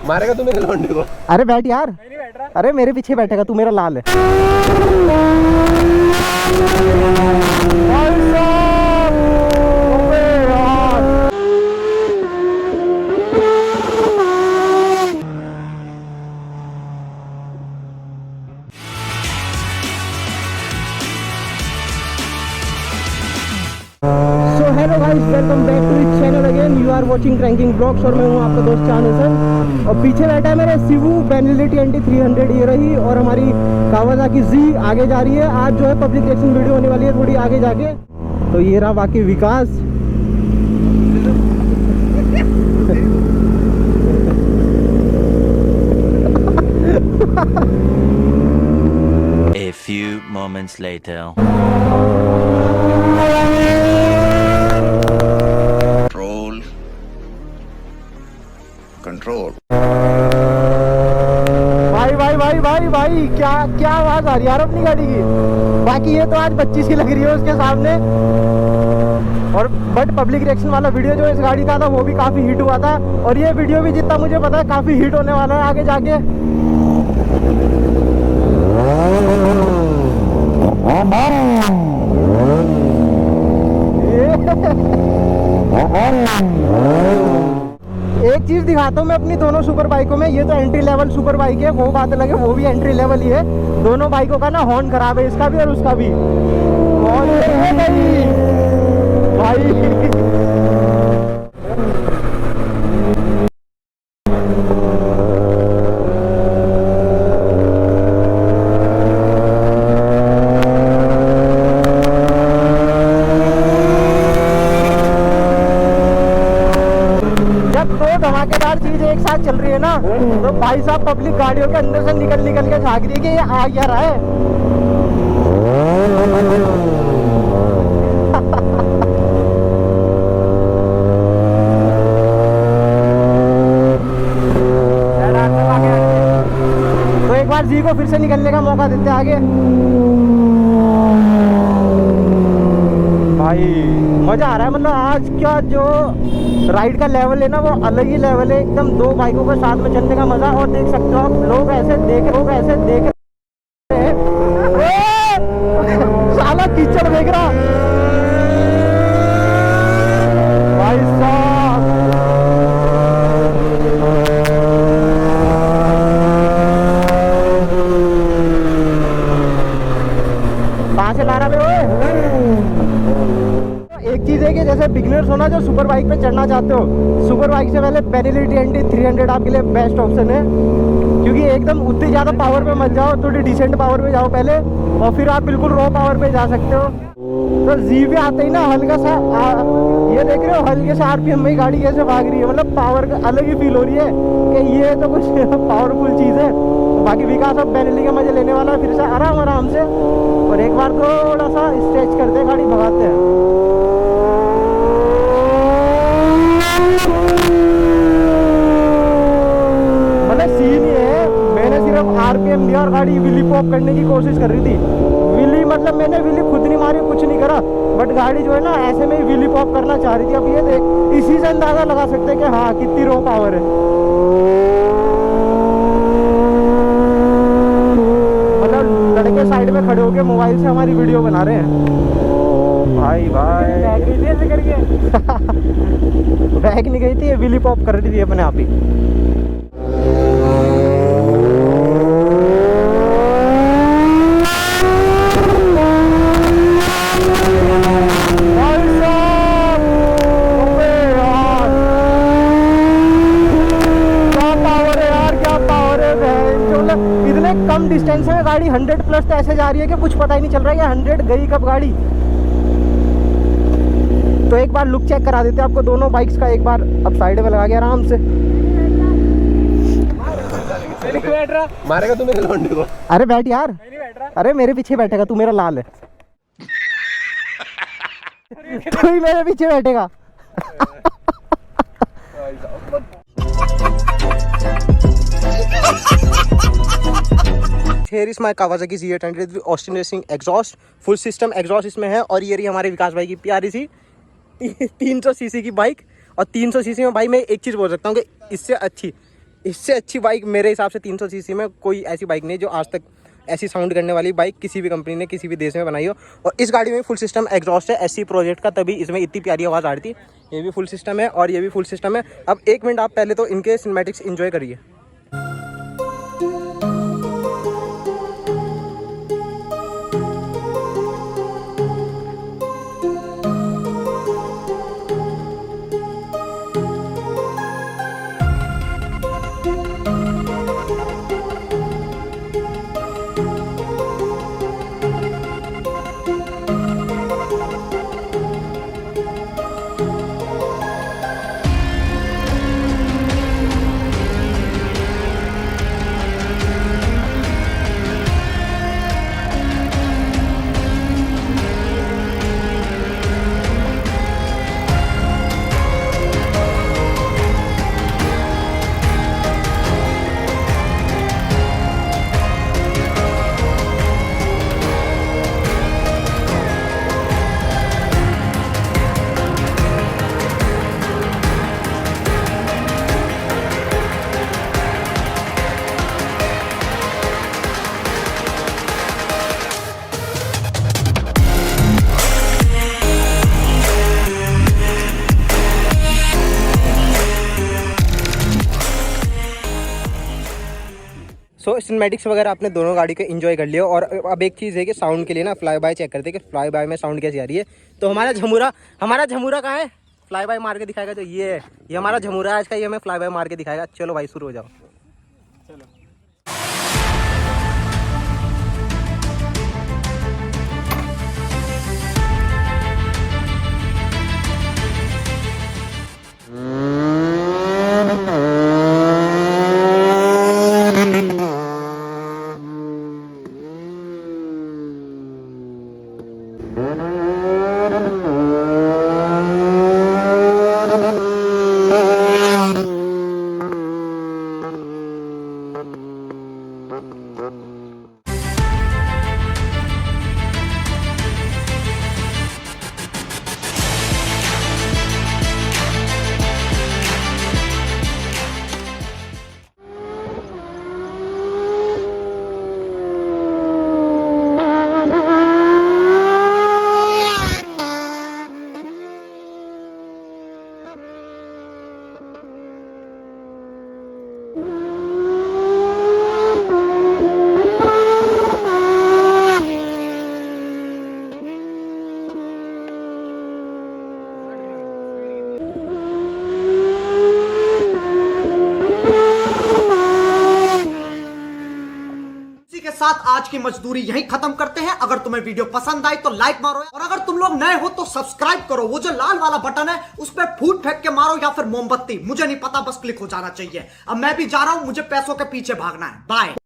मारेगा तू मेरे लौंडे को। अरे बैठ यार, अरे मेरे पीछे बैठेगा तू, मेरा लाल है। Hello guys, welcome back to this channel again. You are watching cranking blogs और मैं हूं आपका दोस्त चांद हसन। और पीछे बैठा है मेरे शिवू बेनिलिटी NT 300 ये रही, और हमारी कावासाकी Z आगे जा रही है। आज जो है पब्लिक रिएक्शन वीडियो होने वाली है थोड़ी आगे जाके। तो ये रहा बाकी विकास। A few moments later. Control. भाई क्या आवाज आ रही है यार अपनी गाड़ी की। बाकी ये तो आज 25 की लग रही है उसके सामने। और बट पब्लिक रिएक्शन वाला वीडियो जो इस गाड़ी का था वो भी काफी हिट हुआ था, और ये वीडियो भी जितना मुझे पता है काफी हिट होने वाला है आगे जाके। एक चीज दिखाता हूँ मैं अपनी दोनों सुपर बाइकों में। ये तो एंट्री लेवल सुपर बाइक है, वो बात अलग है, वो भी एंट्री लेवल ही है। दोनों बाइकों का ना हॉर्न खराब है, इसका भी और उसका भी। हॉर्न है भाई। धमाकेदार चीज एक साथ चल रही है ना, तो भाई साहब पब्लिक गाड़ियों के अंदर से निकल के झाँक रही है कि ये आ क्या रहा है। तो एक बार जी को फिर से निकलने का मौका देते आगे। भाई मजा आ रहा है, मतलब आज क्या जो राइड का लेवल है ना वो अलग ही लेवल है एकदम। दो बाइकों के साथ में चलने का मजा। और देख सकते हो आप लोग ऐसे देख रहे हैं। साला कीचड़ देख रहा भाई साहब। कहाँ से ला रहा है? एक चीज है कि जैसे बिगिनर्स हो ना जो सुपर बाइक पे चढ़ना चाहते हो, सुपर बाइक से पहले बेनिलिटी NT 300 आपके लिए बेस्ट ऑप्शन है। क्योंकि एकदम उतनी ज़्यादा पावर पे मत जाओ, थोड़ी डिसेंट पावर पे जाओ पहले, और फिर आप बिल्कुल रॉ पावर पे जा सकते हो। तो जी भी आते ही ना हल्का सा ये देख रहे हो हल्के से RPM में गाड़ी कैसे भाग रही है। मतलब पावर अलग ही फील हो रही है कि ये तो कुछ पावरफुल चीज़ है। बाकी विकास अब बेनिलिटी का मजा लेने वाला है फिर से आराम से। और एक बार थोड़ा सा स्ट्रेच करते हैं, गाड़ी भगाते हैं। मतलब सीन ये है, मैंने सिर्फ RPM दिया और गाड़ी विली पॉप करने की कोशिश कर रही थी। विली मतलब मैंने विली खुद नहीं मारी, कुछ नहीं करा, बट गाड़ी जो है ना ऐसे में ही विली पॉप करना चाह रही थी। अब ये देख, इसी से अंदाजा लगा सकते हैं कि हाँ कितनी रो पावर है। मतलब लड़के साइड में खड़े होके मोबाइल से हमारी वीडियो बना रहे हैं। भाई बैग नहीं गई थी, ये विली पॉप कर रही थी अपने आप ही। इतने कम डिस्टेंस में गाड़ी 100+ तो ऐसे जा रही है कि कुछ पता ही नहीं चल रहा है कि 100 गई कब गाड़ी। तो एक बार लुक चेक करा देते हैं आपको दोनों बाइक्स का। एक बार अब साइड में लगा के आराम से। मारेगा तू मेरे लौंडे को। अरे बैठ यार, अरे मेरे पीछे बैठेगा तू, मेरा लाल है। तू ही मेरे पीछे बैठेगा। Here is my Kawasaki Z800 with Austin Racing exhaust, full system exhaust इसमें है। और ये रही हमारे विकास भाई की प्यारी सी 300 सीसी की बाइक। और 300 सीसी में भाई मैं एक चीज़ बोल सकता हूँ कि इससे अच्छी बाइक मेरे हिसाब से 300 सीसी में कोई ऐसी बाइक नहीं जो आज तक ऐसी साउंड करने वाली बाइक किसी भी कंपनी ने किसी भी देश में बनाई हो। और इस गाड़ी में फुल सिस्टम एग्जॉस्ट है SC प्रोजेक्ट का, तभी इसमें इतनी प्यारी आवाज़ आ रही थी। ये भी फुल सिस्टम है और ये भी फुल सिस्टम है। अब 1 मिनट आप पहले तो इनके सिनेमैटिक्स एंजॉय करिए। सो सिनेमैटिक्स वगैरह आपने दोनों गाड़ी के एंजॉय कर लिया। और अब एक चीज़ है कि साउंड के लिए ना फ्लाई बाय चेक करते हैं कि फ्लाई बाय में साउंड कैसी आ रही है। तो हमारा झमूरा कहाँ है? फ्लाई बाय मार के दिखाएगा। तो ये हमारा झमूरा है आज का, ये हमें फ्लाई बाय मार के दिखाएगा। चलो भाई शुरू हो जाओ। साथ आज की मजदूरी यहीं खत्म करते हैं। अगर तुम्हें वीडियो पसंद आई तो लाइक मारो, और अगर तुम लोग नए हो तो सब्सक्राइब करो। वो जो लाल वाला बटन है उस पर फूट फेंक के मारो या फिर मोमबत्ती, मुझे नहीं पता, बस क्लिक हो जाना चाहिए। अब मैं भी जा रहा हूं, मुझे पैसों के पीछे भागना है। बाय।